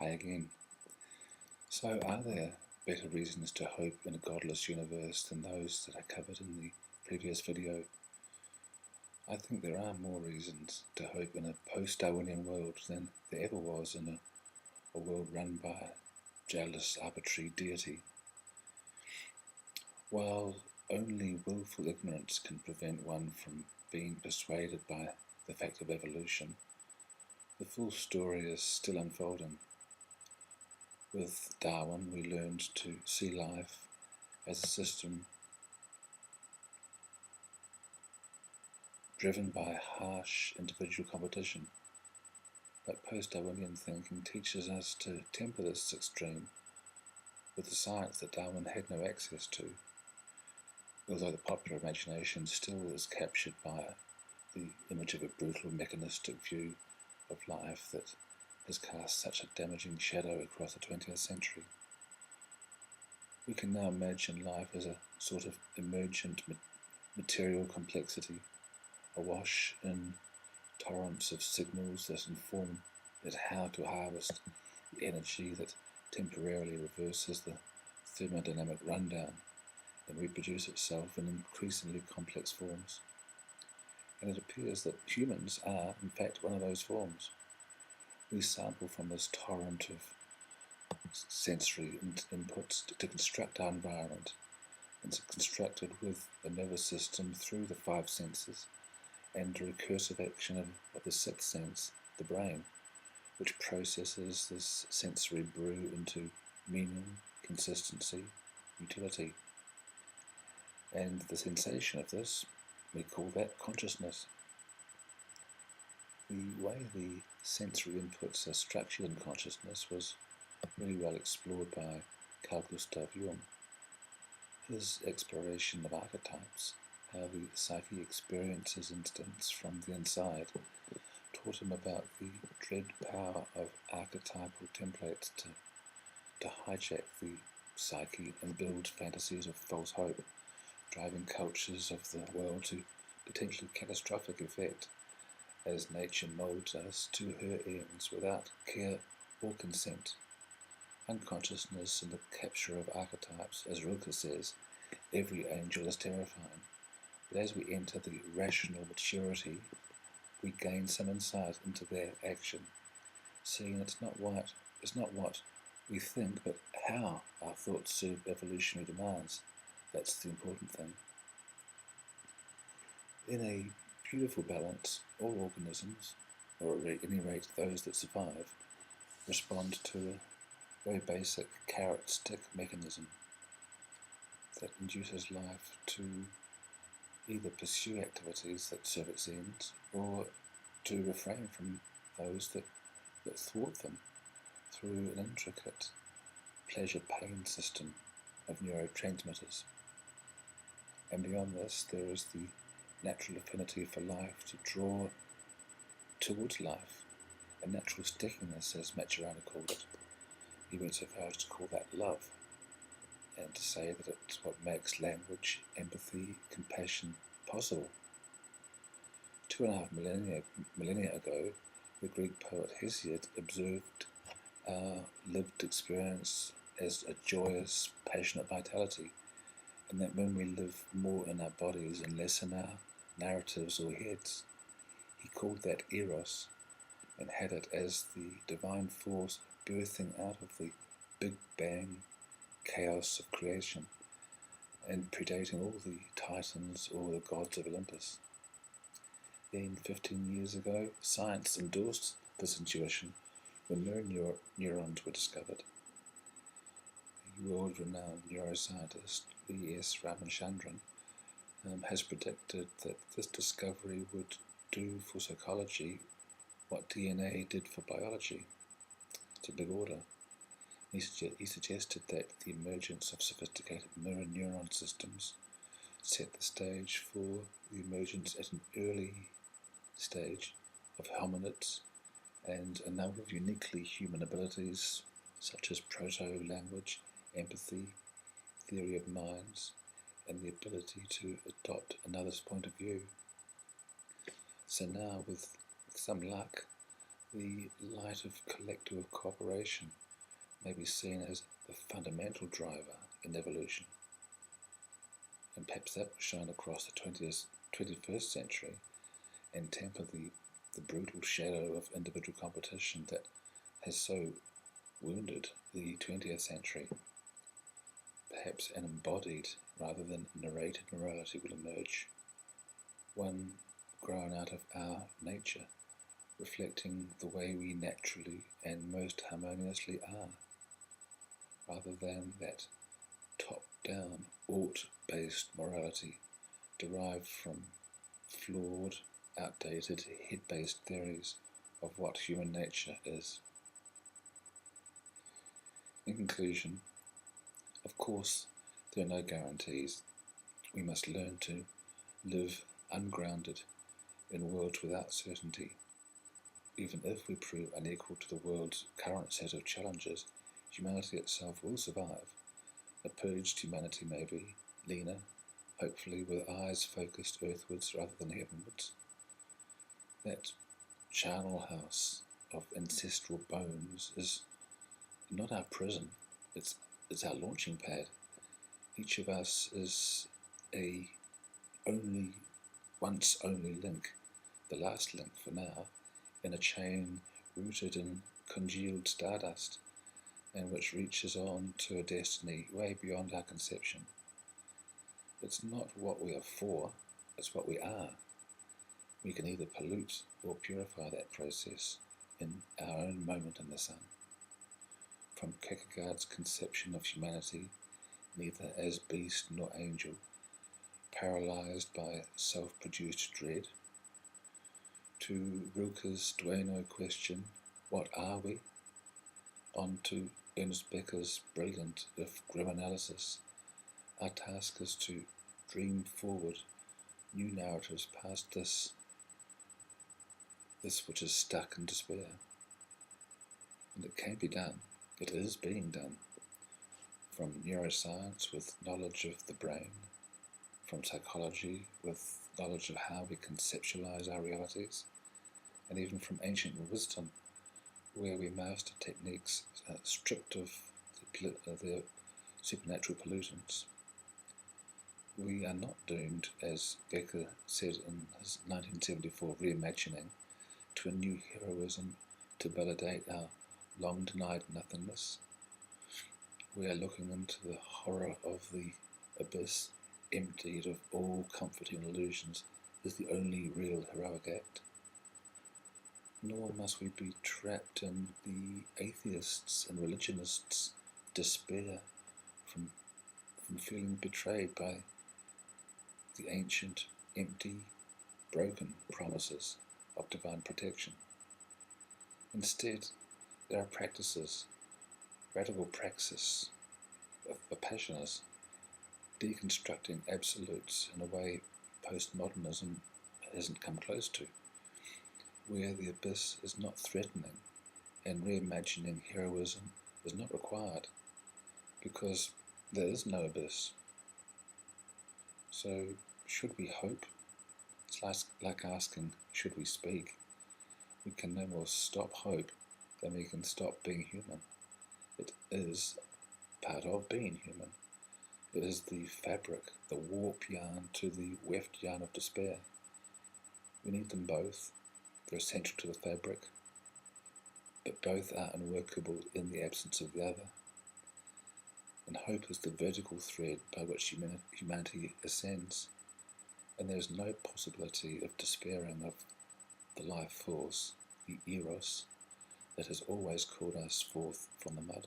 Hi again. So, are there better reasons to hope in a godless universe than those that I covered in the previous video? I think there are more reasons to hope in a post-Darwinian world than there ever was in a world run by a jealous, arbitrary deity. While only willful ignorance can prevent one from being persuaded by the fact of evolution, the full story is still unfolding. With Darwin, we learned to see life as a system driven by harsh individual competition. But post-Darwinian thinking teaches us to temper this extreme with the science that Darwin had no access to, although the popular imagination still is captured by the image of a brutal mechanistic view of life that has cast such a damaging shadow across the 20th century. We can now imagine life as a sort of emergent material complexity, awash in torrents of signals that inform it how to harvest the energy that temporarily reverses the thermodynamic rundown and reproduce itself in increasingly complex forms. And it appears that humans are, in fact, one of those forms. We sample from this torrent of sensory inputs to construct our environment, and it's constructed with a nervous system through the five senses and a recursive action of the sixth sense, the brain, which processes this sensory brew into meaning, consistency, utility. And the sensation of this, we call that consciousness. The way the sensory inputs are structured in consciousness was really well explored by Carl Gustav Jung. His exploration of archetypes, how the psyche experiences instincts from the inside, taught him about the dread power of archetypal templates to hijack the psyche and build fantasies of false hope, driving cultures of the world to potentially catastrophic effect as nature molds us to her ends without care or consent. Unconsciousness and the capture of archetypes, as Rilke says, every angel is terrifying. But as we enter the rational maturity, we gain some insight into their action, seeing it's not what we think, but how our thoughts serve evolutionary demands. That's the important thing. In a beautiful balance, all organisms, or at any rate those that survive, respond to a very basic carrot-stick mechanism that induces life to either pursue activities that serve its ends or to refrain from those that thwart them through an intricate pleasure-pain system of neurotransmitters. And beyond this, there is the natural affinity for life to draw towards life, a natural stickiness, as Maturana called it. He went so far as to call that love, and to say that it's what makes language, empathy, compassion possible. 2.5 millennia ago, the Greek poet Hesiod observed our lived experience as a joyous, passionate vitality, and that when we live more in our bodies and less in our narratives or heads, he called that eros, and had it as the divine force birthing out of the Big Bang chaos of creation and predating all the titans or the gods of Olympus. Then 15 years ago, science endorsed this intuition when mirror neurons were discovered. The world-renowned neuroscientist V.S. Ramachandran has predicted that this discovery would do for psychology what DNA did for biology. It's a big order. He suggested that the emergence of sophisticated mirror neuron systems set the stage for the emergence at an early stage of hominids and a number of uniquely human abilities such as proto-language, empathy, theory of minds, and the ability to adopt another's point of view. So now, with some luck, The light of collective cooperation may be seen as the fundamental driver in evolution, and perhaps that will shine across the 21st century and temper the brutal shadow of individual competition that has so wounded the 20th century. Perhaps an embodied rather than narrated morality will emerge, one grown out of our nature, reflecting the way we naturally and most harmoniously are, rather than that top-down, ought-based morality derived from flawed, outdated, head-based theories of what human nature is. In conclusion, of course, there are no guarantees. We must learn to live ungrounded in worlds without certainty. Even if we prove unequal to the world's current set of challenges, humanity itself will survive. A purged humanity may be, leaner, hopefully with eyes focused earthwards rather than heavenwards. That charnel house of ancestral bones is not our prison, it's our launching pad. Each of us is a once only link, the last link for now, in a chain rooted in congealed stardust, and which reaches on to a destiny way beyond our conception. It's not what we are for, it's what we are. We can either pollute or purify that process in our own moment in the sun. From Kierkegaard's conception of humanity, neither as beast nor angel, paralysed by self-produced dread, to Rilke's dueno question, what are we? On to Ernest Becker's brilliant, if grim analysis, our task is to dream forward new narratives past this which is stuck in despair. And it can be done. It is being done. From neuroscience with knowledge of the brain, from psychology with knowledge of how we conceptualize our realities, and even from ancient wisdom where we master techniques stripped of the supernatural pollutants. We are not doomed, as Becker said in his 1974 reimagining, to a new heroism to validate our long-denied nothingness. We are looking into the horror of the abyss, emptied of all comforting illusions, is the only real heroic act. Nor must we be trapped in the atheists' and religionists' despair from feeling betrayed by the ancient, empty, broken promises of divine protection. Instead, there are practices, radical praxis, of Vipassanas, deconstructing absolutes in a way postmodernism hasn't come close to, where the abyss is not threatening and reimagining heroism is not required, because there is no abyss. So, should we hope? It's like asking, should we speak? We can no more stop hope than we can stop being human. It is part of being human. It is the fabric, the warp yarn to the weft yarn of despair. We need them both. They're essential to the fabric, but both are unworkable in the absence of the other. And hope is the vertical thread by which humanity ascends, and there is no possibility of despairing of the life force, the eros, that has always called us forth from the mud.